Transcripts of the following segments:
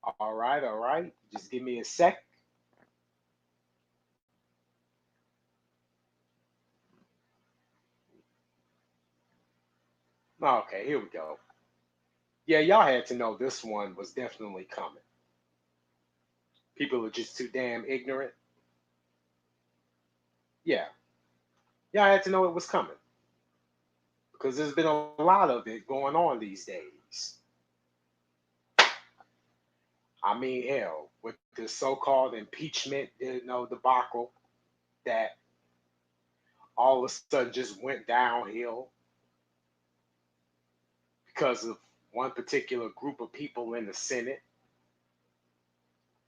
All right, all right. Just give me a sec. Okay, here we go. Yeah, y'all had to know this one was definitely coming. People are just too damn ignorant. Yeah, y'all had to know it was coming because there's been a lot of it going on these days. I mean, hell, with this so-called impeachment, debacle that all of a sudden just went downhill because of one particular group of people in the Senate.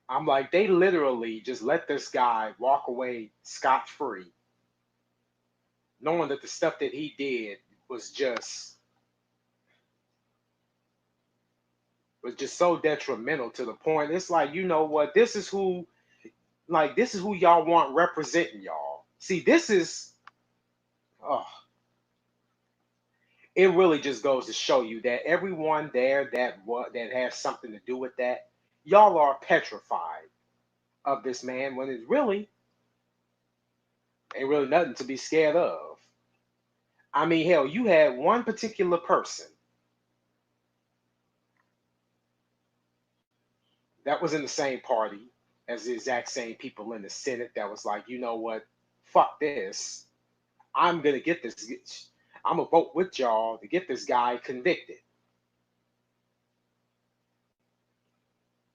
I'm like, they literally just let this guy walk away scot free, knowing that the stuff that he did was just was just so detrimental to the point. It's like, you know what? This is who y'all want representing y'all. See, this is oh, it really just goes to show you that everyone there that has something to do with that, y'all are petrified of this man when it really ain't really nothing to be scared of. I mean, hell, you had one particular person that was in the same party as the exact same people in the Senate that was like, you know what, fuck this. I'm gonna get this. I'm gonna vote with y'all to get this guy convicted.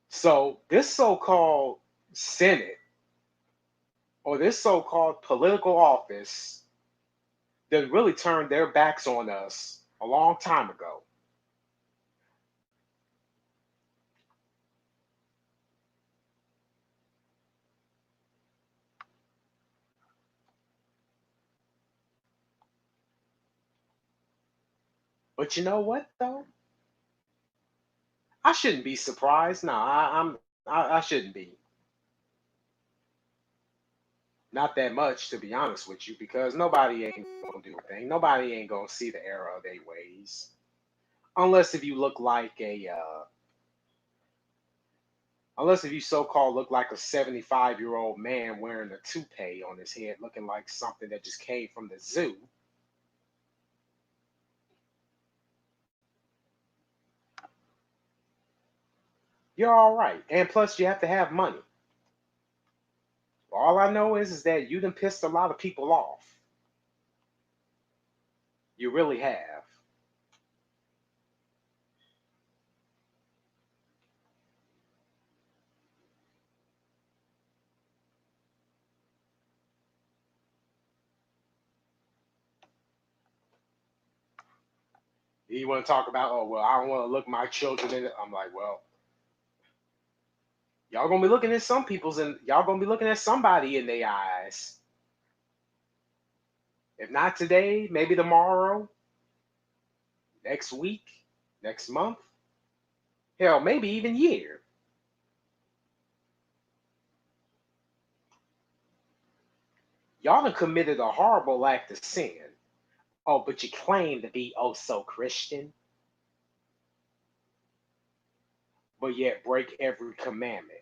So this so-called Senate or this so-called political office that really turned their backs on us a long time ago. But you know what though? I shouldn't be surprised. No, I shouldn't be. Not that much, to be honest with you, because nobody ain't gonna do a thing. Nobody ain't gonna see the error of their ways, unless if you look like unless if you so-called look like a 75-year-old man wearing a toupee on his head, looking like something that just came from the zoo. You're all right, and plus you have to have money. All I know is that you done pissed a lot of people off. You really have. You want to talk about, oh well, I don't want to look my children in it. I'm like, well, y'all gonna be looking at some people's and y'all gonna be looking at somebody in their eyes. If not today, maybe tomorrow, next week, next month, hell, maybe even year. Y'all done committed a horrible act of sin. Oh, but you claim to be oh so Christian, but yet break every commandment.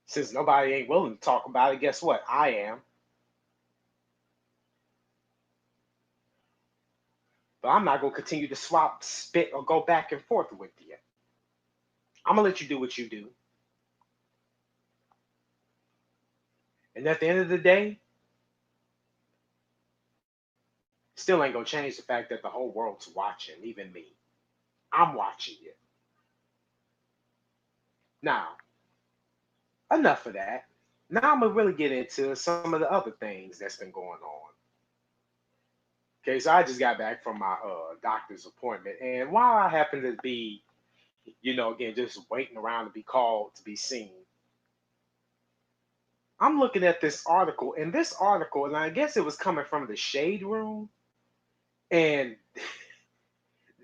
Since nobody ain't willing to talk about it, guess what? I am. But I'm not gonna continue to swap spit or go back and forth with you. I'm gonna let you do what you do. And at the end of the day, still ain't gonna change the fact that the whole world's watching, even me. I'm watching you. Now, enough of that. Now I'm gonna really get into some of the other things that's been going on. Okay, so I just got back from my doctor's appointment, and while I happen to be, again, just waiting around to be called to be seen, I'm looking at this article, and this article, and I guess it was coming from the Shade Room, and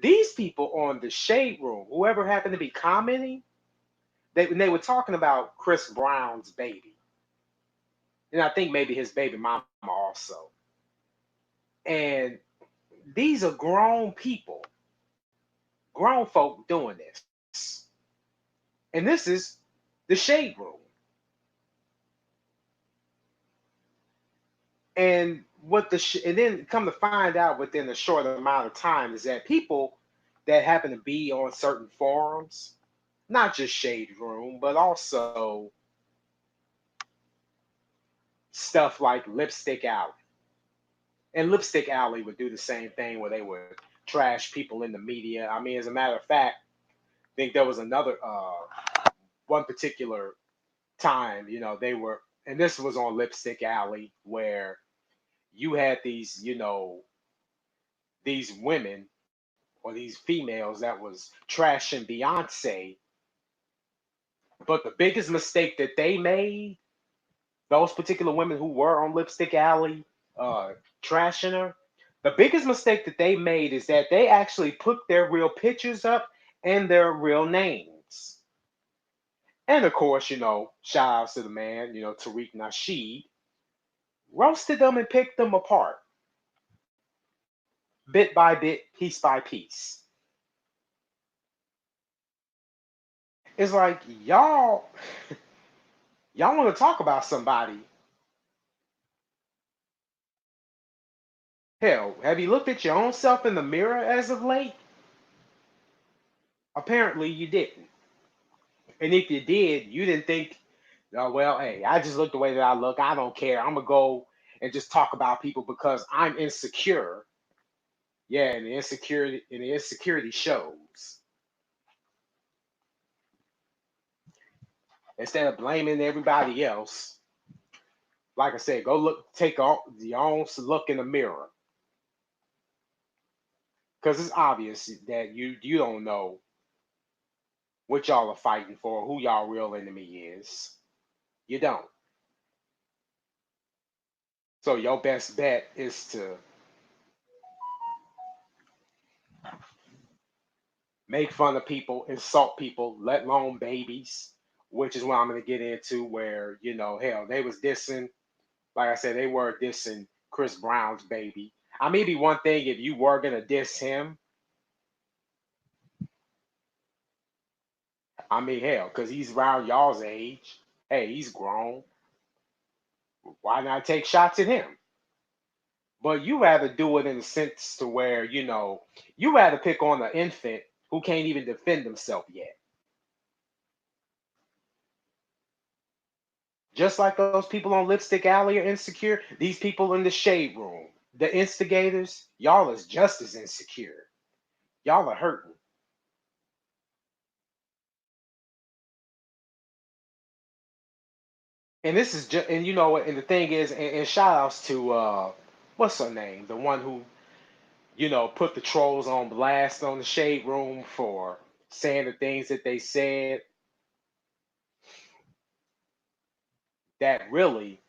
these people on the Shade Room, whoever happened to be commenting, they were talking about Chris Brown's baby. and I think maybe his baby mama also. And these are grown people, grown folk doing this. And this is the shade room. And and then come to find out within a short amount of time is that people that happen to be on certain forums, not just shade room, but also stuff like Lipstick Alley. And Lipstick Alley would do the same thing where they would trash people in the media. I mean, as a matter of fact, I think there was another one particular time, they were, and this was on Lipstick Alley, where you had these, these women or these females that was trashing Beyonce. But the biggest mistake that they made, those particular women who were on Lipstick Alley trashing her, the biggest mistake that they made is that they actually put their real pictures up and their real names. And of course, shout outs to the man, Tariq Nasheed, roasted them and picked them apart, bit by bit, piece by piece. It's like y'all want to talk about somebody. Hell, have you looked at your own self in the mirror as of late? Apparently you didn't. And if you did, you didn't think, oh, well, hey, I just look the way that I look. I don't care. I'm going to go and just talk about people because I'm insecure. Yeah, and the insecurity shows. Instead of blaming everybody else, like I said, go look, take your own look in the mirror. Because it's obvious that you don't know what y'all are fighting for, who y'all real enemy is. You don't. So your best bet is to make fun of people, insult people, let alone babies, which is what I'm gonna get into. Where hell, they was dissing. Like I said, they were dissing Chris Brown's baby. I mean, it'd be one thing if you were gonna diss him. I mean, hell, because he's around y'all's age. Hey, he's grown. Why not take shots at him? But you rather do it in the sense to where you rather pick on an infant who can't even defend himself yet. Just like those people on Lipstick Alley are insecure, these people in the shade room, the instigators, y'all is just as insecure. Y'all are hurting. And this is just, and you know what, and the thing is, and shout outs to, what's her name? The one who, put the trolls on blast on the shade room for saying the things that they said that really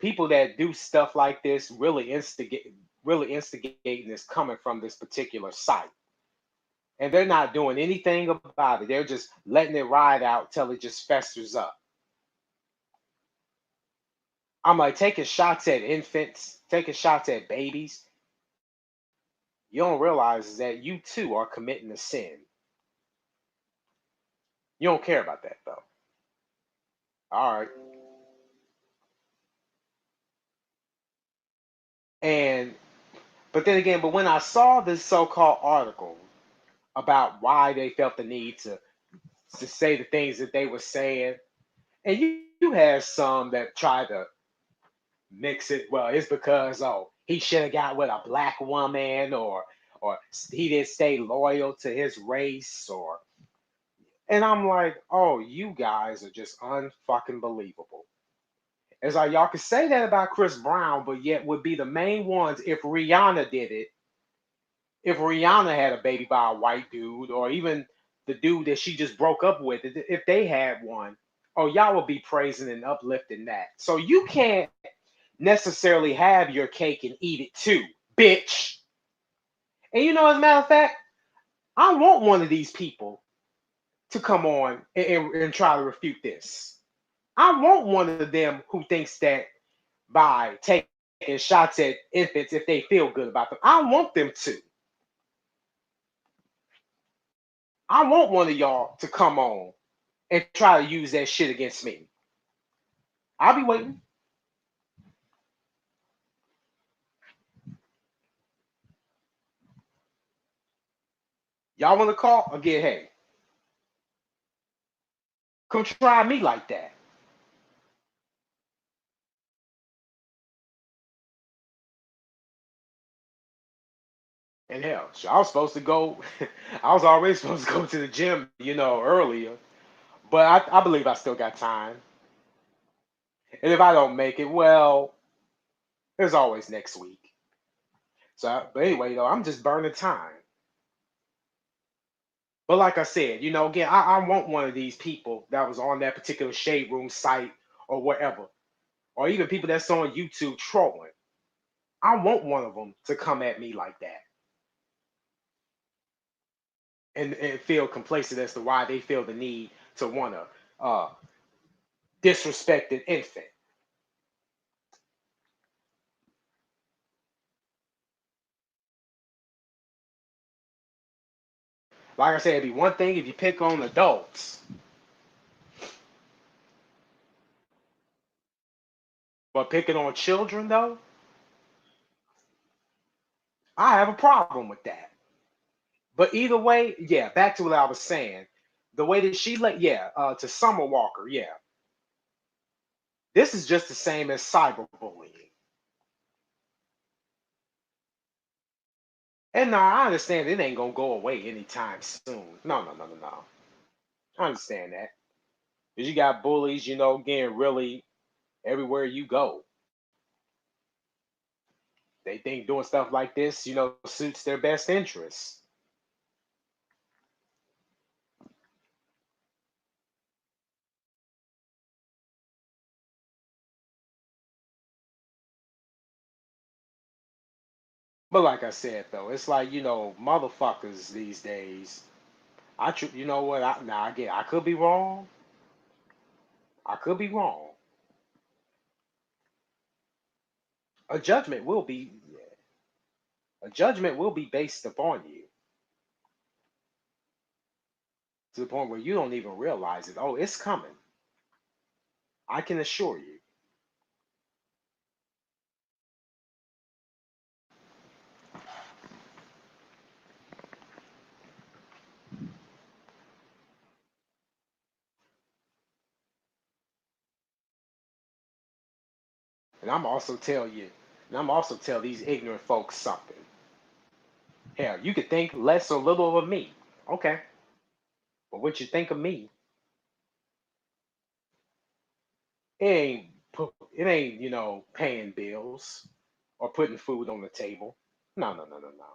people that do stuff like this really instigating is coming from this particular site. And they're not doing anything about it. They're just letting it ride out till it just festers up. I'm like taking shots at infants, taking shots at babies. You don't realize is that you too are committing a sin. You don't care about that though. All right. And but then again, but when I saw this so-called article about why they felt the need to say the things that they were saying, and you had some that tried to mix it. Well, it's because he should have got with a black woman, or he didn't stay loyal to his race, and I'm like, oh, you guys are just unfucking believable. It's like y'all could say that about Chris Brown, but yet would be the main ones if Rihanna did it. If Rihanna had a baby by a white dude, or even the dude that she just broke up with, if they had one, oh, y'all would be praising and uplifting that. So you can't necessarily have your cake and eat it too, bitch. And as a matter of fact, I want one of these people to come on and try to refute this. I want one of them who thinks that by taking shots at infants, if they feel good about them, I want them to. I want one of y'all to come on and try to use that shit against me. I'll be waiting. Y'all want to call? Again, hey, come try me like that. And hell, I was supposed to go. I was already supposed to go to the gym, earlier. But I believe I still got time. And if I don't make it, well, there's always next week. So, but anyway, I'm just burning time. But like I said, again, I want one of these people that was on that particular Shade Room site or whatever, or even people that's on YouTube trolling. I want one of them to come at me like that and feel complacent as to why they feel the need to want to disrespect an infant. Like I said, it'd be one thing if you pick on adults, but picking on children, though, I have a problem with that. But either way, yeah, back to what I was saying. The way that she yeah, to Summer Walker, yeah, this is just the same as cyberbullying. And now I understand it ain't gonna go away anytime soon. No, no, no, no, no. I understand that. Because you got bullies, getting really everywhere you go. They think doing stuff like this, suits their best interests. But like I said though, it's like, motherfuckers these days. You know what? Now again, I could be wrong. I could be wrong. A judgment will be a judgment will be based upon you to the point where you don't even realize it. Oh, it's coming. I can assure you. And I'm also tell you, and I'm also tell these ignorant folks something. Hell, you could think less or little of me. Okay. But what you think of me, it ain't, paying bills or putting food on the table. No, no, no, no, no.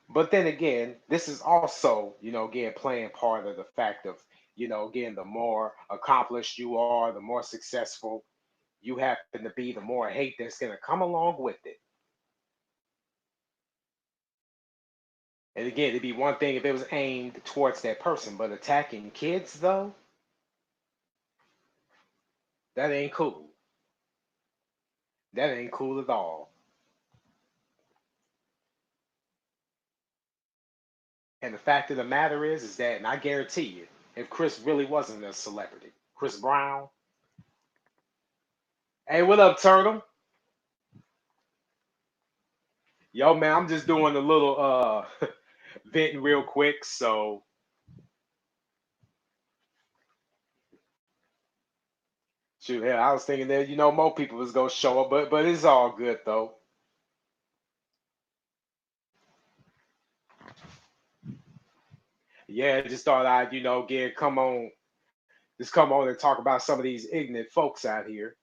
But then again, this is also, again, playing part of the fact of, again, the more accomplished you are, the more successful you happen to be, the more hate that's going to come along with it. And again, it'd be one thing if it was aimed towards that person, but attacking kids, though, that ain't cool. That ain't cool at all. And the fact of the matter is that, and I guarantee you, if Chris really wasn't a celebrity, Chris Brown, hey, what up, Turtle? Yo, man, I'm just doing a little venting real quick. So shoot, yeah, I was thinking that more people was gonna show up, but it's all good though. Yeah, just thought I'd get come on and talk about some of these ignorant folks out here.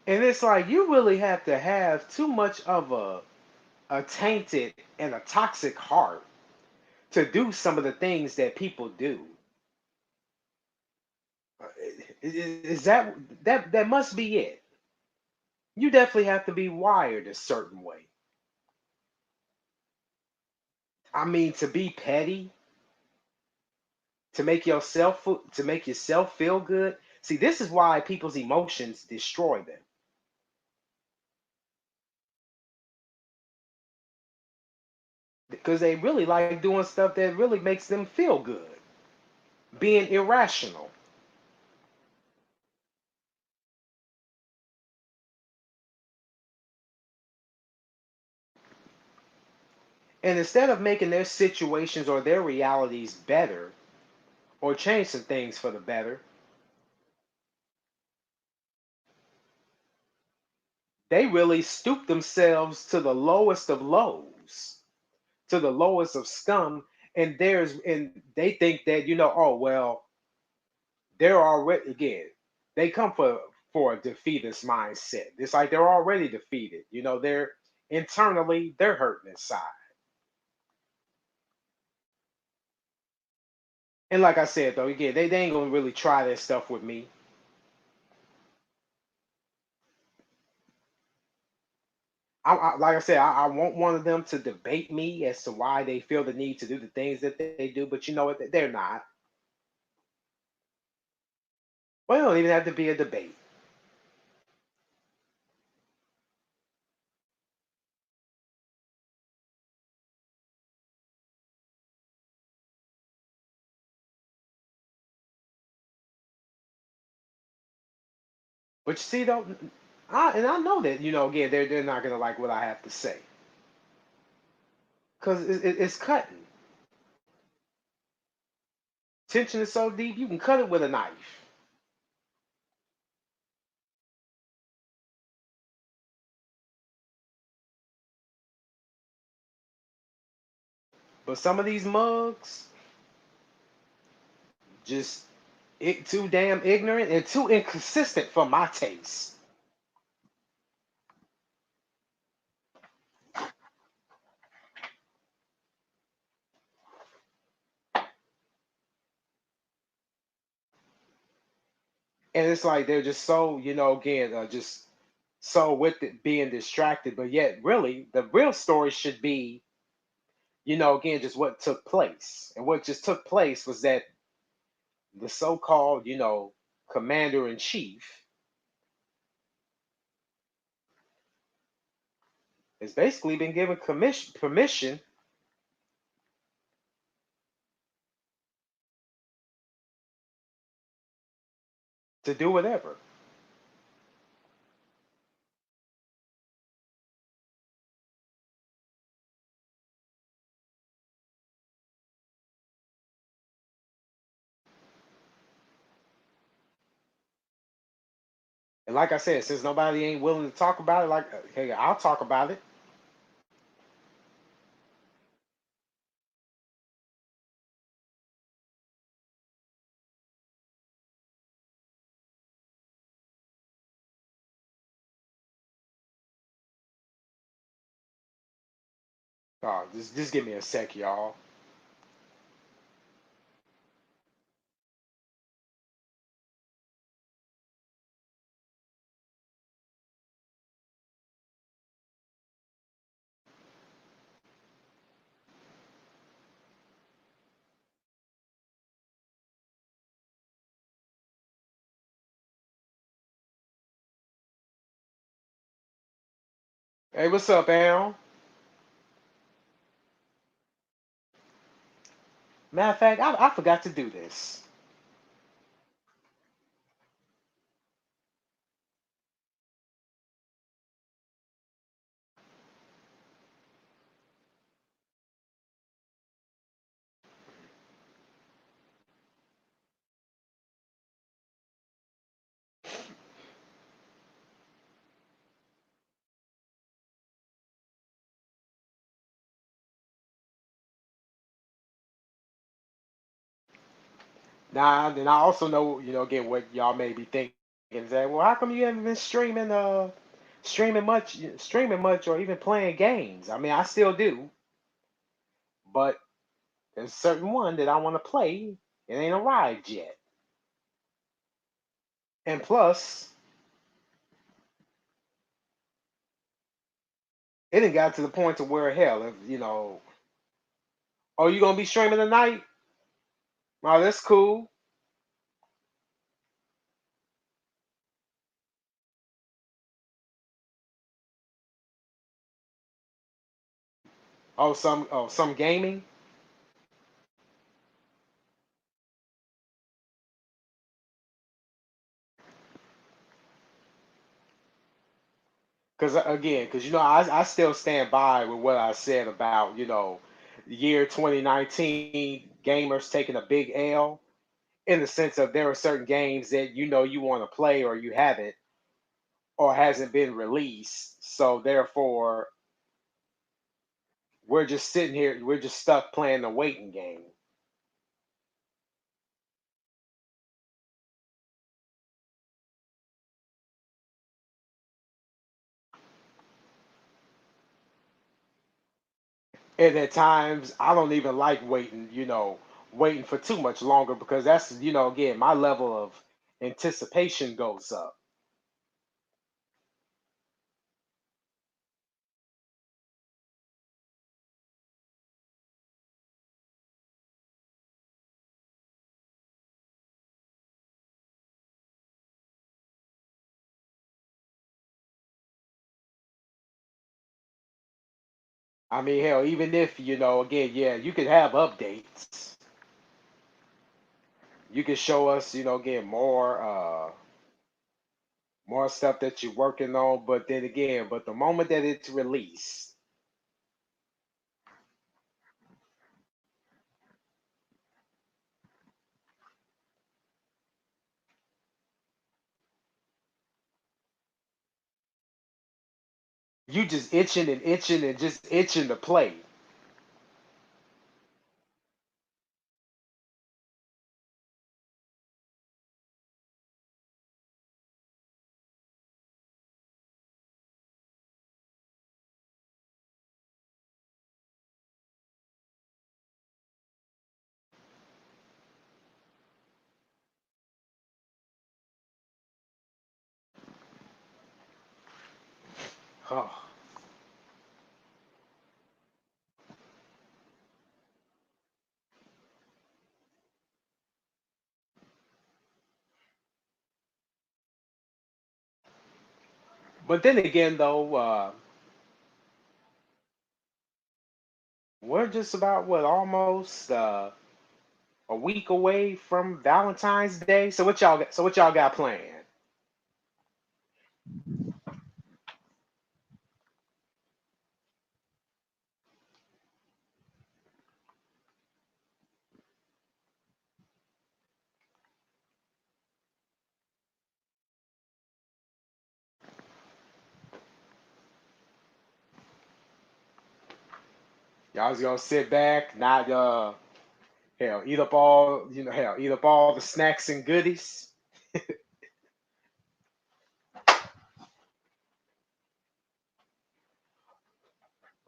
And it's like you really have to have too much of a tainted and a toxic heart to do some of the things that people do. Uh, Is that must be it? You definitely have to be wired a certain way. I mean, to be petty, to make yourself feel good. See, this is why people's emotions destroy them because they really like doing stuff that really makes them feel good, being irrational. And instead of making their situations or their realities better or change some things for the better, they really stoop themselves to the lowest of lows, to the lowest of scum. And they think that, oh well, they're already again, they come for a defeatist mindset. It's like they're already defeated. They're internally they're hurting inside. And like I said though, again, they ain't gonna really try that stuff with me. Like I said, I want one of them to debate me as to why they feel the need to do the things that they do, but you know what? They're not. Well, it don't even have to be a debate. But you see, though, I know that again they're not gonna like what I have to say because it's cutting. Tension is so deep you can cut it with a knife. But some of these mugs just too damn ignorant and too inconsistent for my taste. And it's like they're just so again just so with it being distracted, but yet really the real story should be again just what took place. And what just took place was that the so-called commander in chief has basically been given permission to do whatever. And like I said, since nobody ain't willing to talk about it, like hey, I'll talk about it. Just give me a sec, y'all. Hey, what's up, Aaron? Matter of fact, I forgot to do this. Now, then I also know, again, what y'all may be thinking. And say, well, how come you haven't been streaming much, or even playing games? I mean, I still do, but there's a certain one that I want to play. It ain't arrived yet. And plus, it didn't got to the point to where hell, if oh, you gonna be streaming tonight? Oh, that's cool. Some gaming. Because I still stand by with what I said about the year 2019 gamers taking a big L, in the sense of there are certain games that you want to play, or you haven't, or hasn't been released. So therefore, we're just sitting here, we're just stuck playing the waiting game. And at times, I don't even like waiting for too much longer, because that's, again, my level of anticipation goes up. I mean, hell, even if, again, yeah, you could have updates. You can show us, again, more stuff that you're working on. But then again, but the moment that it's released, you just itching and itching and just itching to play. Huh. But then again, though, we're just about what, almost a week away from Valentine's Day. So what y'all got planned? Y'all just gonna sit back, not hell, eat up all the snacks and goodies.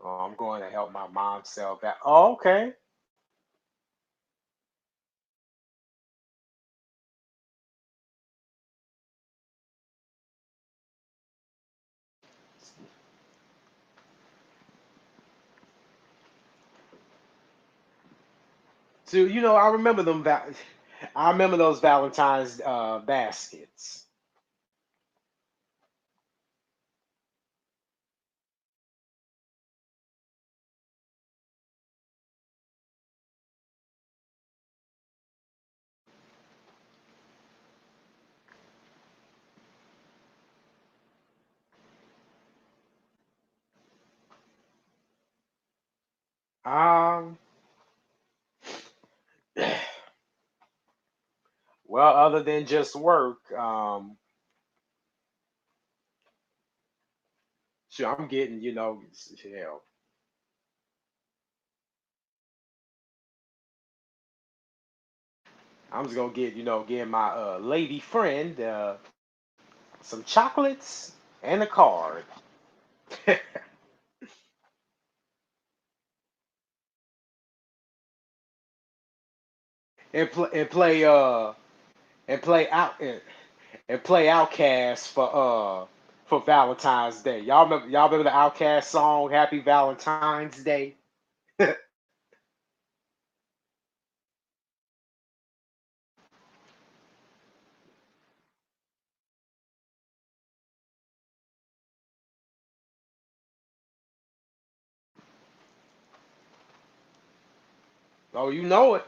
Oh, I'm going to help my mom sell that. Oh, okay. So I remember I remember those Valentine's baskets. Um, well, other than just work, sure, I'm getting, hell, I'm just gonna get my lady friend. some chocolates and a card. and play and play and play out and play Outcast for Valentine's Day. Y'all remember the Outcast song Happy Valentine's Day? Oh, you know it.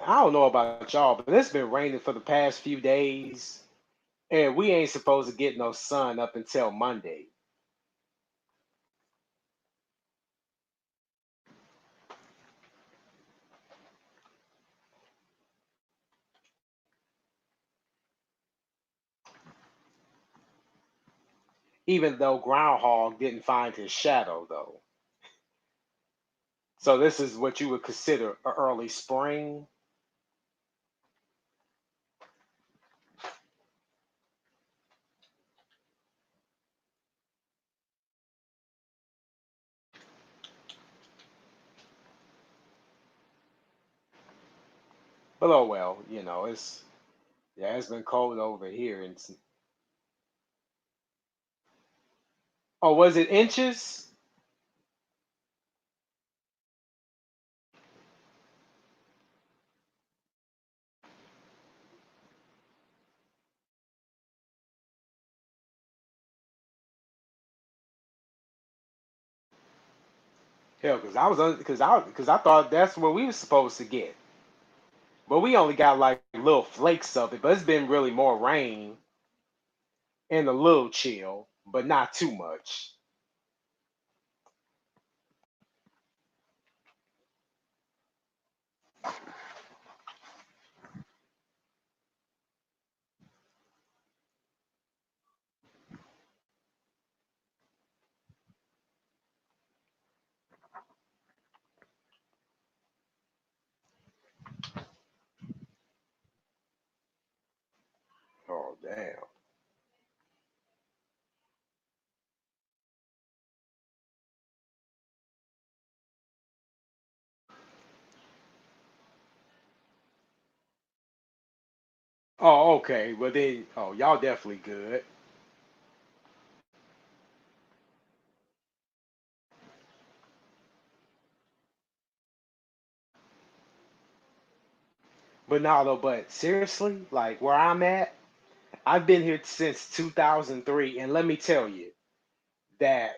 I don't know about y'all, but it's been raining for the past few days, and we ain't supposed to get no sun up until Monday. Even though Groundhog didn't find his shadow, though. So this is what you would consider a early spring. But oh well, it's yeah, it's been cold over here. And oh, was it inches? Hell, because I thought that's what we were supposed to get, but we only got like little flakes of it. But it's been really more rain and a little chill, but not too much. Oh damn. Oh okay. Well then, oh y'all definitely good. But no, though. But seriously, like where I'm at, I've been here since 2003, and let me tell you that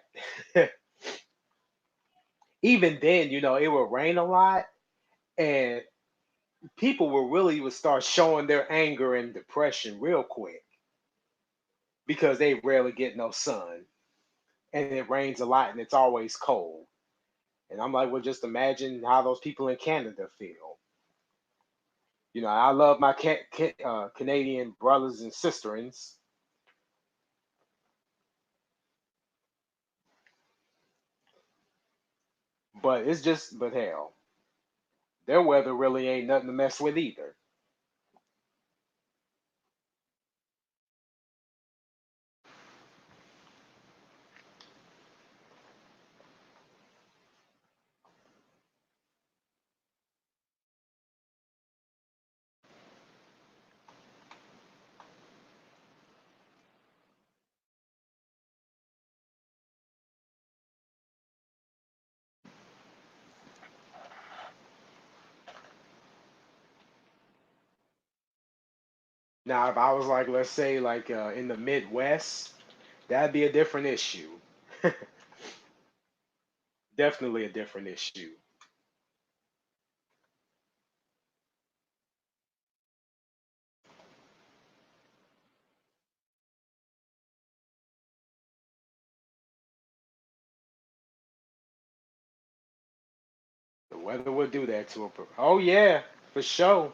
even then, it would rain a lot, and people would start showing their anger and depression real quick because they rarely get no sun, and it rains a lot, and it's always cold. And I'm like, well, just imagine how those people in Canada feel. I love my Canadian brothers and sisterins, but hell, their weather really ain't nothing to mess with either. Now, if I was like, let's say, like in the Midwest, That'd be a different issue. Definitely a different issue. The weather would do that to a Oh yeah, for sure.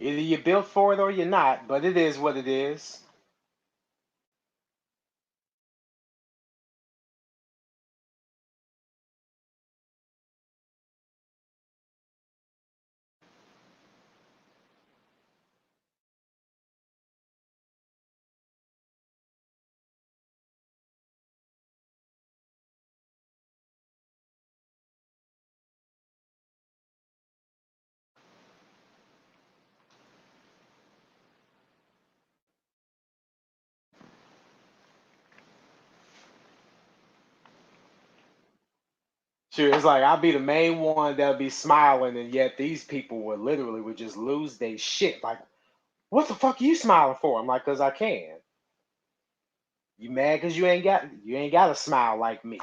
Either you're built for it or you're not, but it is what it is. Sure, it's like I'll be the main one that'll be smiling, and yet these people would just lose their shit. Like, what the fuck are you smiling for? I'm like, cause I can. You mad cause you ain't got a smile like me.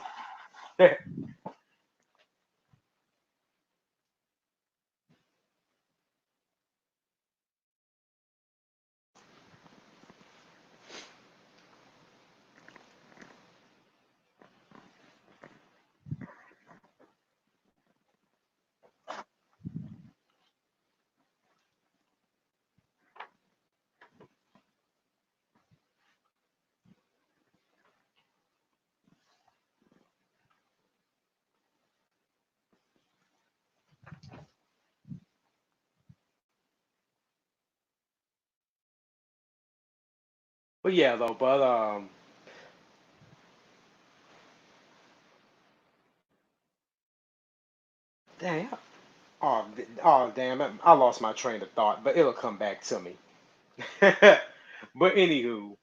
But yeah, though. But damn. Oh, damn! I lost my train of thought, but it'll come back to me. But anywho,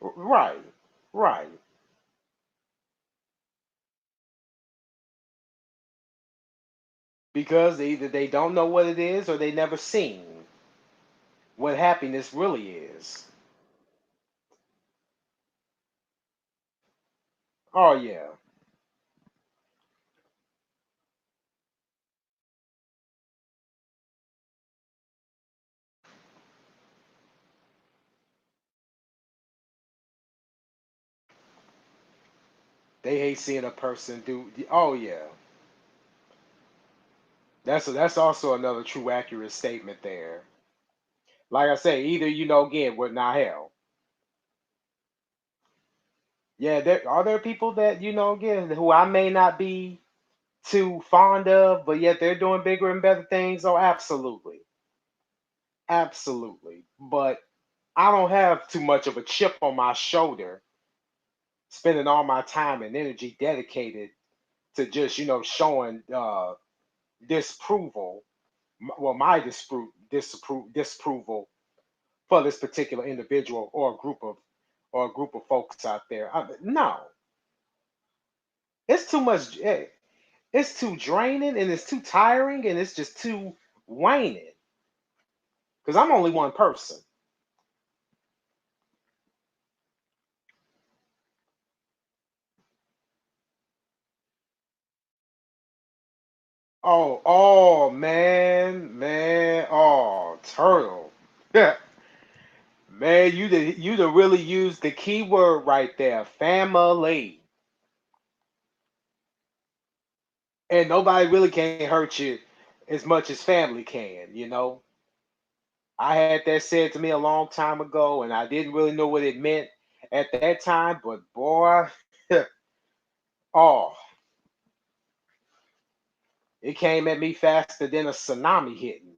right, right. Because either they don't know what it is or they never seen what happiness really is. Oh yeah, they hate seeing a person do. Oh yeah, that's also another true accurate statement there. Like I say, either again, what not hell. Yeah, there people that again who I may not be too fond of, but yet they're doing bigger and better things. Oh, absolutely, absolutely. But I don't have too much of a chip on my shoulder, spending all my time and energy dedicated to just showing disapproval. Well, my disapproval for this particular individual or a group of folks out there. No, it's too much. It's too draining and it's too tiring and it's just too waning. Because I'm only one person. Oh, man, oh, turtle. Yeah, man, you really used the key word right there, family. And nobody really can hurt you as much as family can. I had that said to me a long time ago, and I didn't really know what it meant at that time, but boy, oh, it came at me faster than a tsunami hitting.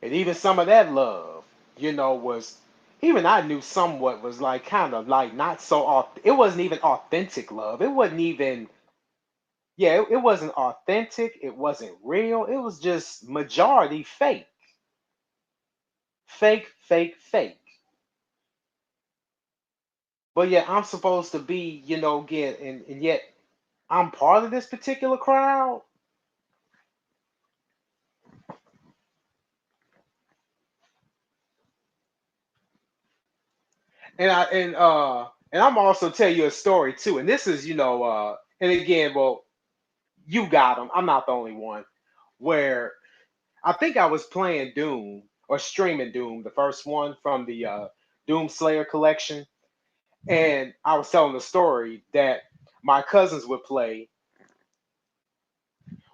And even some of that love, was even I knew somewhat was like kind of like not so it wasn't even authentic love. It wasn't even yeah, it wasn't authentic, it wasn't real. It was just majority fake. Fake, fake, fake. But yet I'm supposed to be, get and yet I'm part of this particular crowd. And I'm also tell you a story too. And this is, and again, well, you got them. I'm not the only one. Where I think I was playing Doom or streaming Doom, the first one from the Doom Slayer collection, and I was telling the story that my cousins would play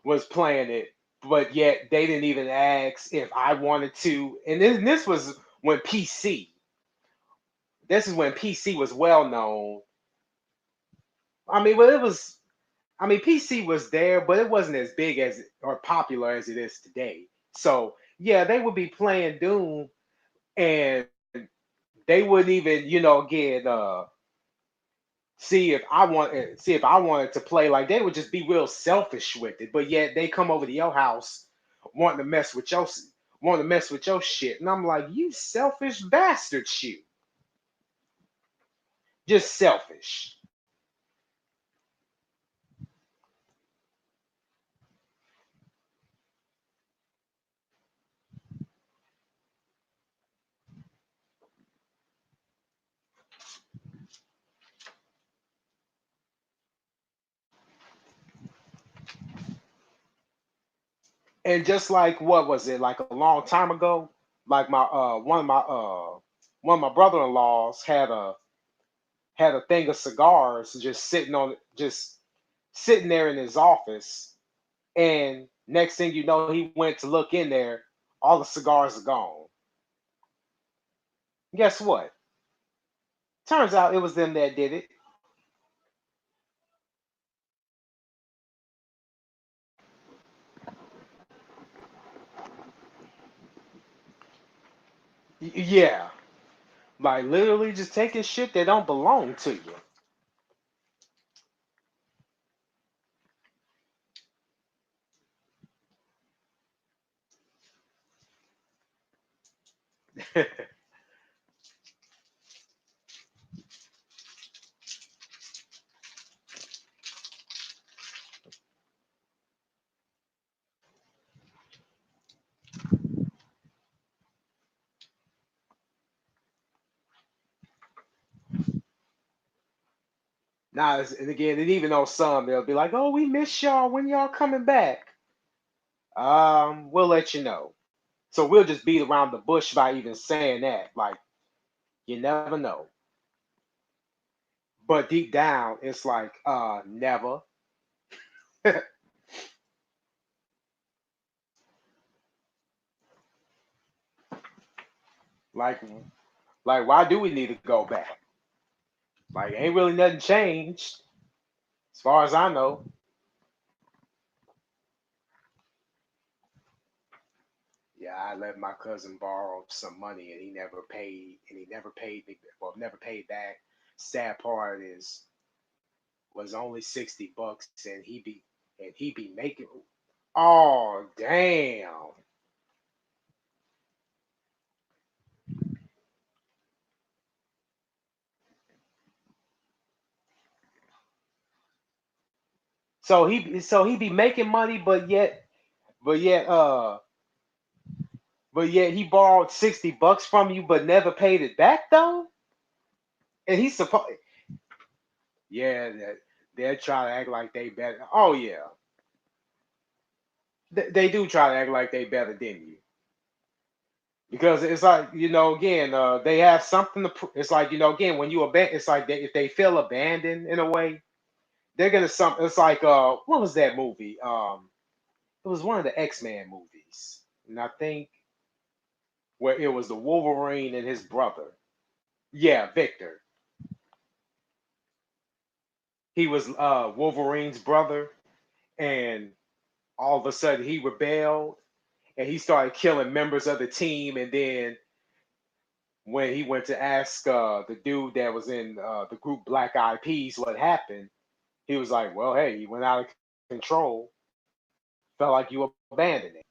was playing it, but yet they didn't even ask if I wanted to. And this was when PC. This is when PC was well known. I mean, well, it was. I mean, PC was there, but it wasn't as big as or popular as it is today. So yeah, they would be playing Doom, and they wouldn't even, get see if I wanted to play. Like they would just be real selfish with it. But yet they come over to your house wanting to mess with your wanting to mess with your shit, and I'm like, you selfish bastard, you just selfish. And just like what was it like a long time ago? Like my one of my brother-in-laws had a thing of cigars just sitting there in his office, and next thing you know, he went to look in there, all the cigars are gone. Guess what? Turns out it was them that did it. Yeah, like literally just taking shit that don't belong to you. Now, and again, and even on some, they'll be like, "Oh, we miss y'all. When y'all coming back?" We'll let you know. So we'll just beat around the bush by even saying that. Like, you never know. But deep down, it's like, never. like, like, why do we need to go back? Like, ain't really nothing changed, as far as I know. Yeah, I let my cousin borrow some money, and he never paid me. Well, never paid back. Sad part is was only $60, and he be making. Oh damn! So he be making money, but yet he borrowed $60 from you, but never paid it back though. And he's supposed yeah they're trying to act like they better. Oh yeah, they do try to act like they better than you. Because it's like again they have something to it's like again when you abandon it's like if they feel abandoned in a way they're gonna something it's like what was that movie it was one of the X-Men movies and I think where it was the Wolverine and his brother. Yeah, Victor. He was Wolverine's brother, and all of a sudden he rebelled, and he started killing members of the team. And then when he went to ask the dude that was in the group Black Eyed Peas what happened, he was like, "Well, hey, he went out of control. Felt like you abandoned it.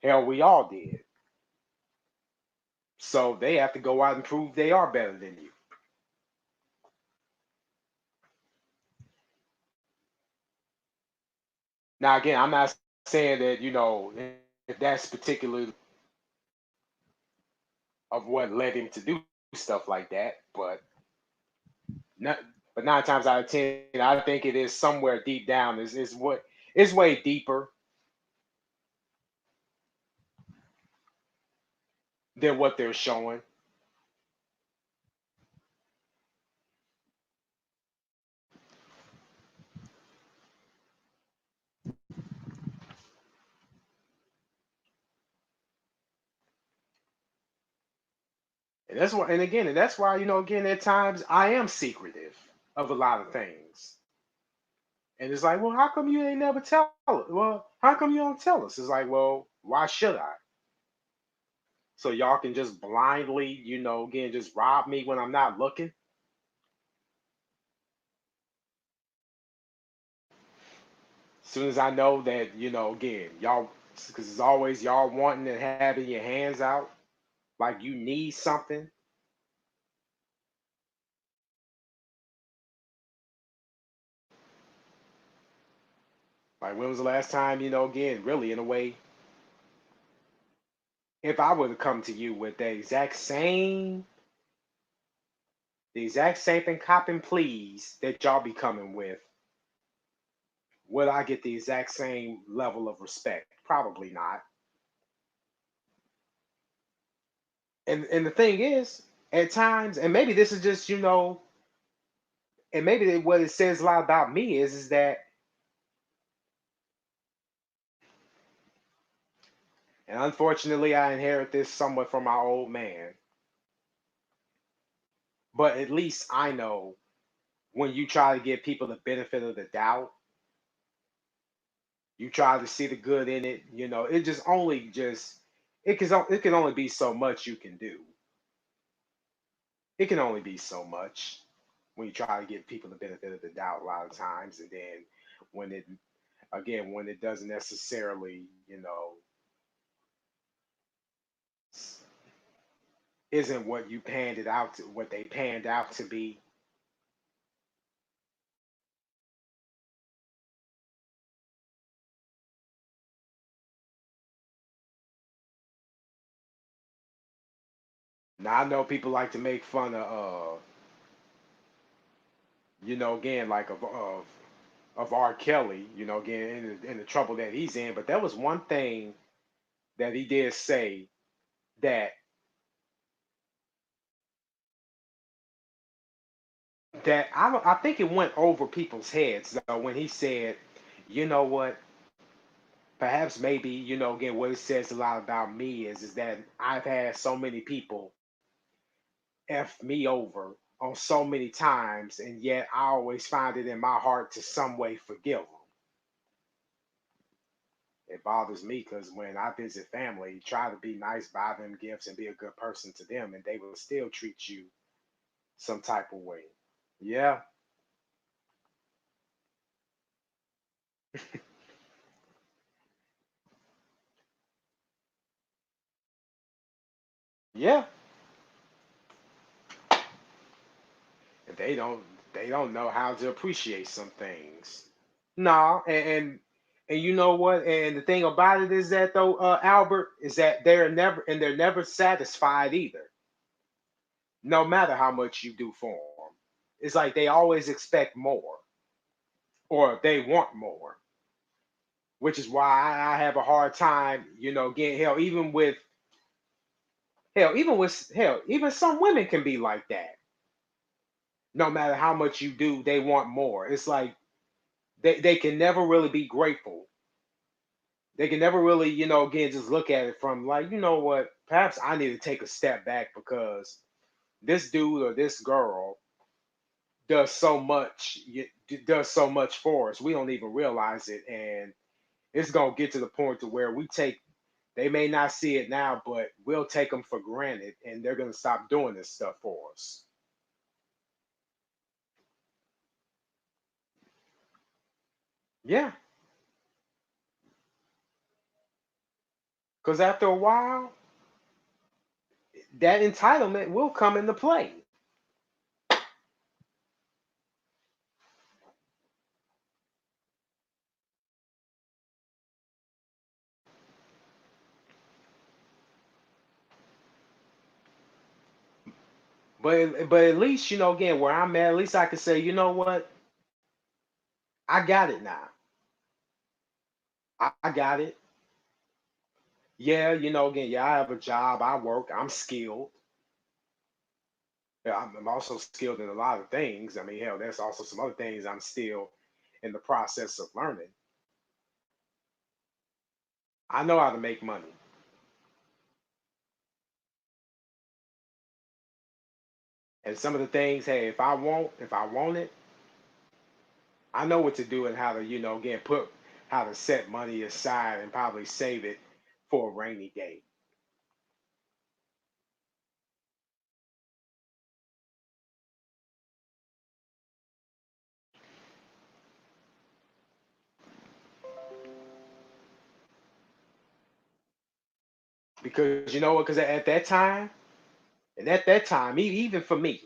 Hell, we all did. So they have to go out and prove they are better than you." Now, again, I'm not saying that if that's particularly of what led him to do stuff like that, not, but 9 times out of 10, I think it is somewhere deep down is what is way deeper than what they're showing. And that's why, again, at times I am secretive of a lot of things. And it's like, well, how come you ain't never tell us? Well, how come you don't tell us? It's like, well, why should I? So y'all can just blindly, again, just rob me when I'm not looking. As soon as I know that, again, y'all, because it's always y'all wanting and having your hands out, like you need something. Like when was the last time, again, really in a way, if I were to come to you with the exact same thing, cop and please that y'all be coming with, would I get the exact same level of respect? Probably not. And the thing is, at times, and maybe this is just, and maybe what it says a lot about me is that, and unfortunately, I inherit this somewhat from my old man, but at least I know when you try to give people the benefit of the doubt, you try to see the good in it. It just only just it can only be so much you can do. It can only be so much when you try to give people the benefit of the doubt a lot of times, and then when it when it doesn't necessarily isn't what you panned it out to, what they panned out to be. Now I know people like to make fun of again, like of R. Kelly, again, in the trouble that he's in. But there was one thing that he did say that I think it went over people's heads though when he said, you know what, perhaps maybe, again, what it says a lot about me is that I've had so many people F me over on so many times, and yet I always find it in my heart to some way forgive them. It bothers me because when I visit family, try to be nice, buy them gifts, and be a good person to them, and they will still treat you some type of way. Yeah, yeah. And they don't know how to appreciate some things. No, and you know what? And the thing about it is that though, Albert, is that they're never satisfied either, no matter how much you do for them. It's like they always expect more or they want more, which is why I have a hard time, getting even some women can be like that. No matter how much you do, they want more. It's like they can never really be grateful. They can never really, again, just look at it from like, you know what, perhaps I need to take a step back because this dude or this girl does so much for us. We don't even realize it. And it's gonna get to the point to where we take. They may not see it now, but we'll take them for granted, and they're gonna stop doing this stuff for us. Yeah, because after a while, that entitlement will come into play. But at least again where I'm at least I can say, you know what, I got it now. I got it. Yeah, again, yeah, I have a job. I work. I'm skilled. Yeah, I'm also skilled in a lot of things. I mean, hell, there's also some other things I'm still in the process of learning. I know how to make money, and some of the things, hey, if I want it, I know what to do and how to, again, how to set money aside and probably save it for a rainy day. Because you know what? Because at that time, and at that time, even for me,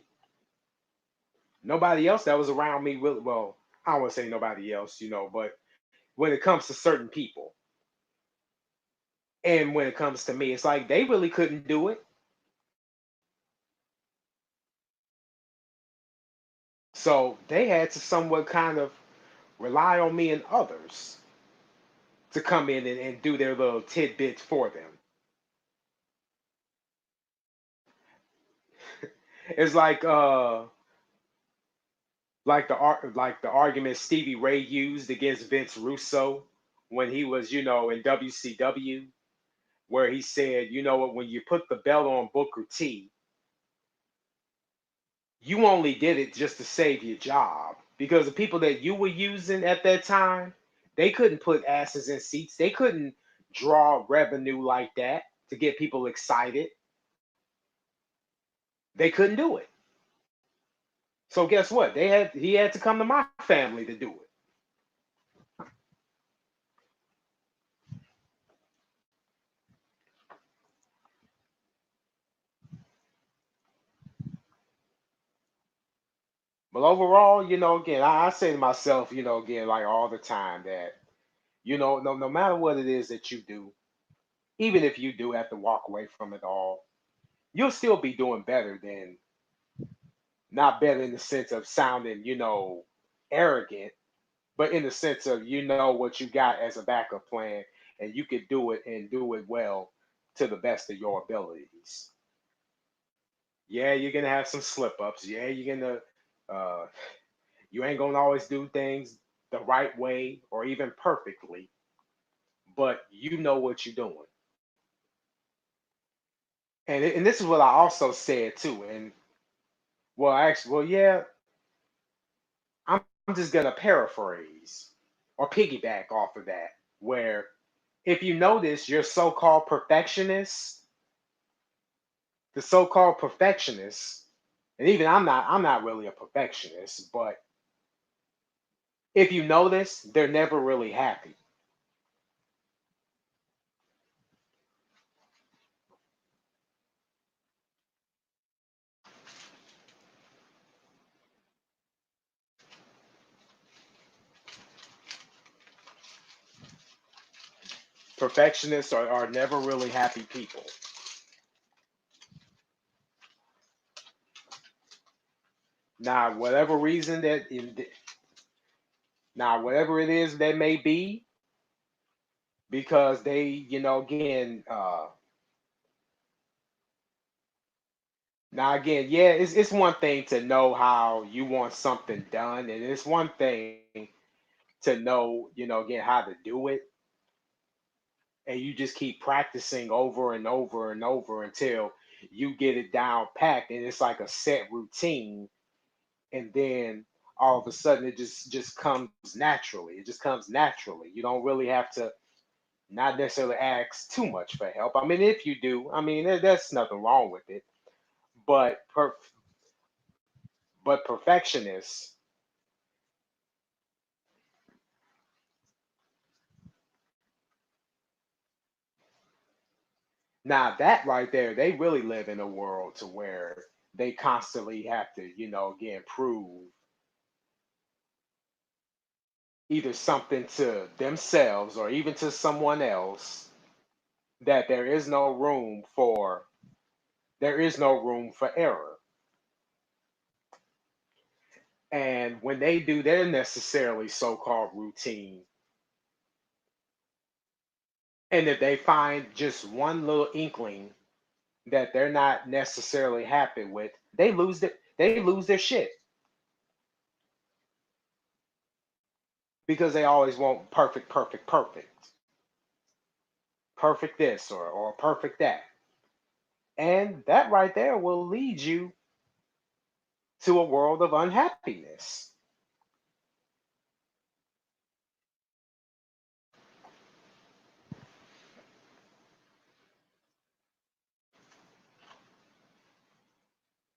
nobody else that was around me really, well, I don't want to say nobody else, but when it comes to certain people, and when it comes to me, it's like they really couldn't do it. So they had to somewhat kind of rely on me and others to come in and do their little tidbits for them. It's like the argument Stevie Ray used against Vince Russo when he was, in WCW, where he said, you know what, when you put the belt on Booker T, you only did it just to save your job because the people that you were using at that time, they couldn't put asses in seats. They couldn't draw revenue like that to get people excited. They couldn't do it. So guess what? He had to come to my family to do it. But overall, again, I say to myself, again, like all the time that, no matter what it is that you do, even if you do have to walk away from it all, you'll still be doing better than not better in the sense of sounding, arrogant, but in the sense of what you got as a backup plan and you could do it and do it well to the best of your abilities. Yeah, you're gonna have some slip ups. Yeah, you're gonna uh you ain't gonna always do things the right way or even perfectly, but you know what you're doing. And this is what I also said too. And well, actually, well, yeah, I'm just gonna paraphrase or piggyback off of that. Where if you notice, your so-called perfectionists, the so-called perfectionists, and even I'm not really a perfectionist, but if you notice, they're never really happy. Perfectionists are never really happy people. Now, whatever reason now whatever it is that may be, because they, again, now again, yeah, it's one thing to know how you want something done, and it's one thing to know, again, how to do it, and you just keep practicing over and over and over until you get it down packed, and it's like a set routine, and then all of a sudden it just comes naturally. It just comes naturally. You don't really have to not necessarily ask too much for help. I mean, if you do, I mean, there's nothing wrong with it. But perfectionists, now that right there, they really live in a world to where they constantly have to, again, prove either something to themselves or even to someone else that there is no room for error. And when they do their necessarily so-called routine, and if they find just one little inkling that they're not necessarily happy with, they lose their shit because they always want perfect, perfect, perfect, perfect this or perfect that. And that right there will lead you to a world of unhappiness.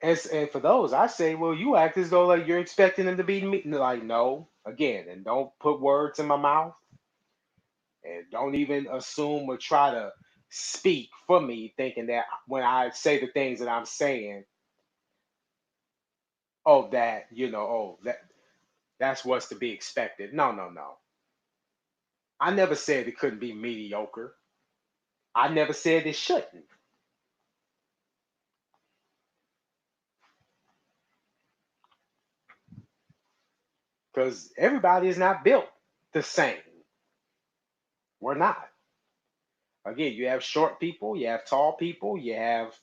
And for those, I say, well, you act as though like you're expecting them to be me. Like, no, again, and don't put words in my mouth, and don't even assume or try to speak for me, thinking that when I say the things that I'm saying, oh, that's what's to be expected. No, no, no. I never said it couldn't be mediocre. I never said it shouldn't, because everybody is not built the same. We're not. Again, you have short people, you have tall people, you have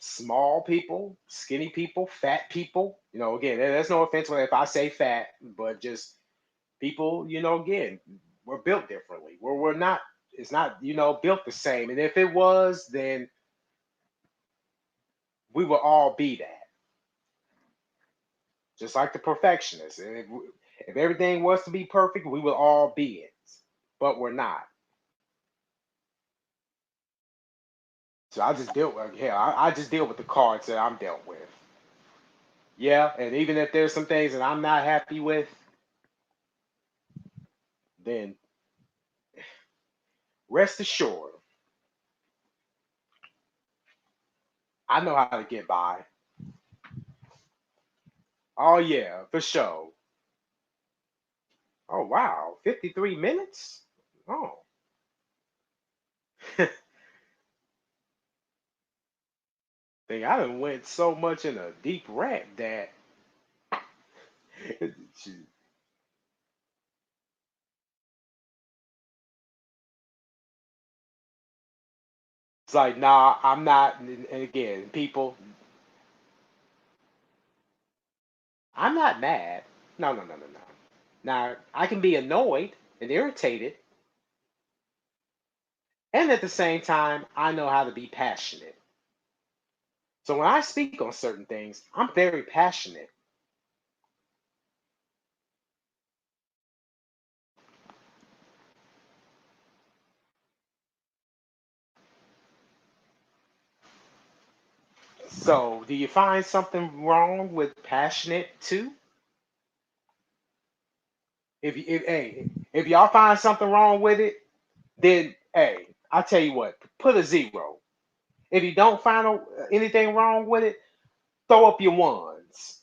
small people, skinny people, fat people. Again, there's no offense when if I say fat, but just people, again, we're built differently. We're not, it's not, built the same. And if it was, then we would all be that. Just like the perfectionists. And if everything was to be perfect, we would all be it. But we're not. So I just deal with hell. I just deal with the cards that I'm dealt with. Yeah, and even if there's some things that I'm not happy with, then rest assured, I know how to get by. Oh yeah, for sure. Oh wow, 53 minutes. Oh, think I done went so much in a deep rant that it's like, nah, I'm not. And again, people, I'm not mad. No, no, no, no, no. Now I can be annoyed and irritated, and at the same time, I know how to be passionate. So when I speak on certain things, I'm very passionate. So, do you find something wrong with passionate too? If y'all find something wrong with it, then hey, I tell you what, put a zero. If you don't find anything wrong with it, throw up your ones.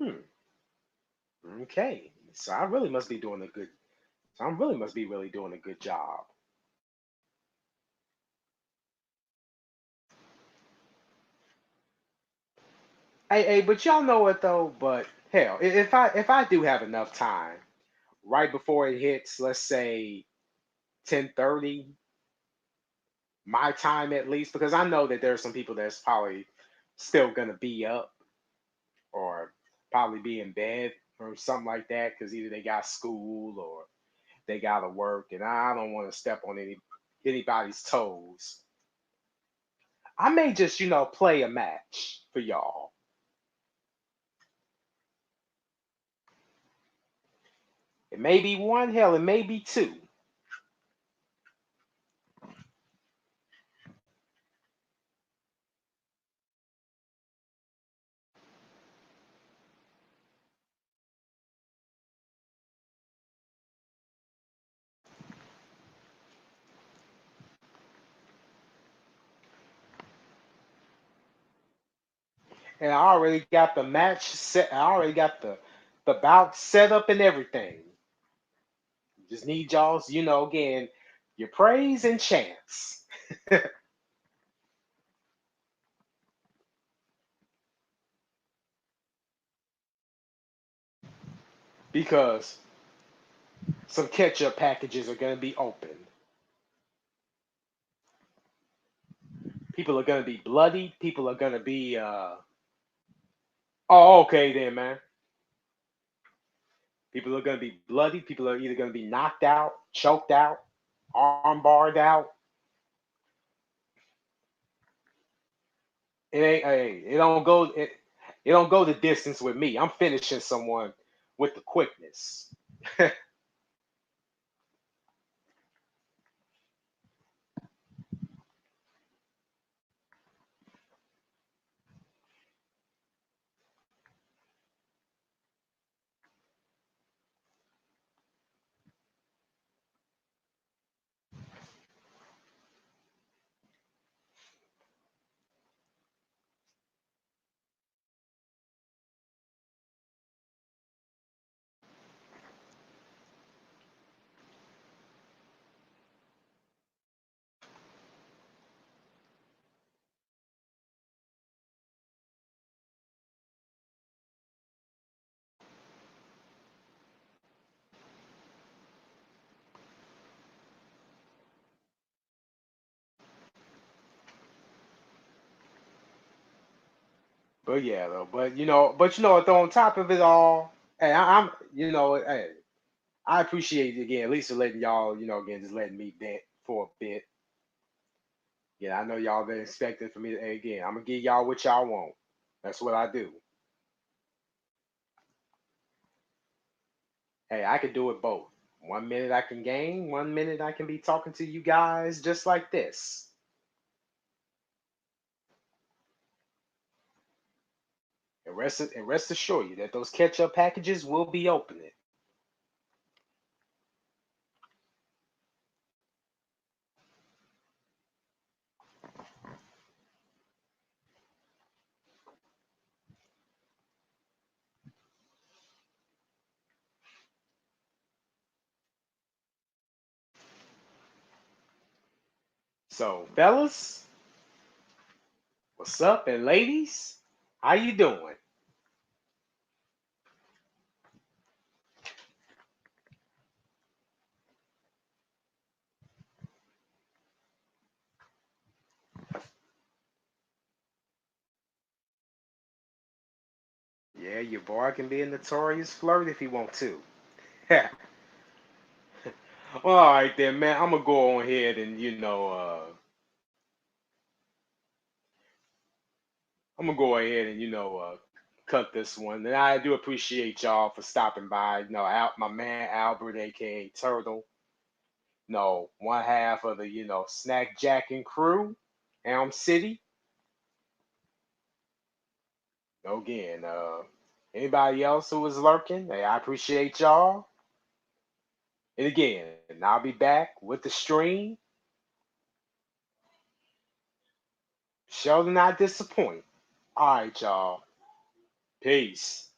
Hmm. Okay. So I really must be doing a good. So I really must be really doing a good job. Hey, but y'all know what though? But hell, if I do have enough time, right before it hits, let's say 10:30, my time at least, because I know that there's some people that's probably still gonna be up or probably be in bed or something like that, because either they got school or they gotta work, and I don't want to step on anybody's toes. I may just, play a match for y'all. It may be one, hell, it may be two. And I already got the match set. I already got the bout set up and everything. Just need y'all's, again, your praise and chance. Because some ketchup packages are gonna be open. People are gonna be bloody. People are gonna be oh, okay then, man. People are gonna be bloody. People are either gonna be knocked out, choked out, arm barred out. It ain't hey, it don't go the distance with me. I'm finishing someone with the quickness. But yeah, though. But what, though, on top of it all, hey, I'm, hey, I appreciate it again, at least for letting y'all, again, just letting me vent for a bit. Yeah, I know y'all been expecting for me to, hey, again, I'm gonna give y'all what y'all want. That's what I do. Hey, I can do it both. 1 minute I can game, 1 minute I can be talking to you guys just like this. And rest assure you that those ketchup packages will be opening. So, fellas, what's up? And ladies, how you doing? Yeah, your boy can be a notorious flirt if he want to. Well, all right then, man. I'm gonna go on ahead and I'm gonna go ahead and cut this one. And I do appreciate y'all for stopping by. My man Albert, aka Turtle. No, one half of the Snack Jack and crew, Elm City. Again, anybody else who was lurking, hey, I appreciate y'all. And again, I'll be back with the stream. Shall not disappoint. All right, y'all. Peace.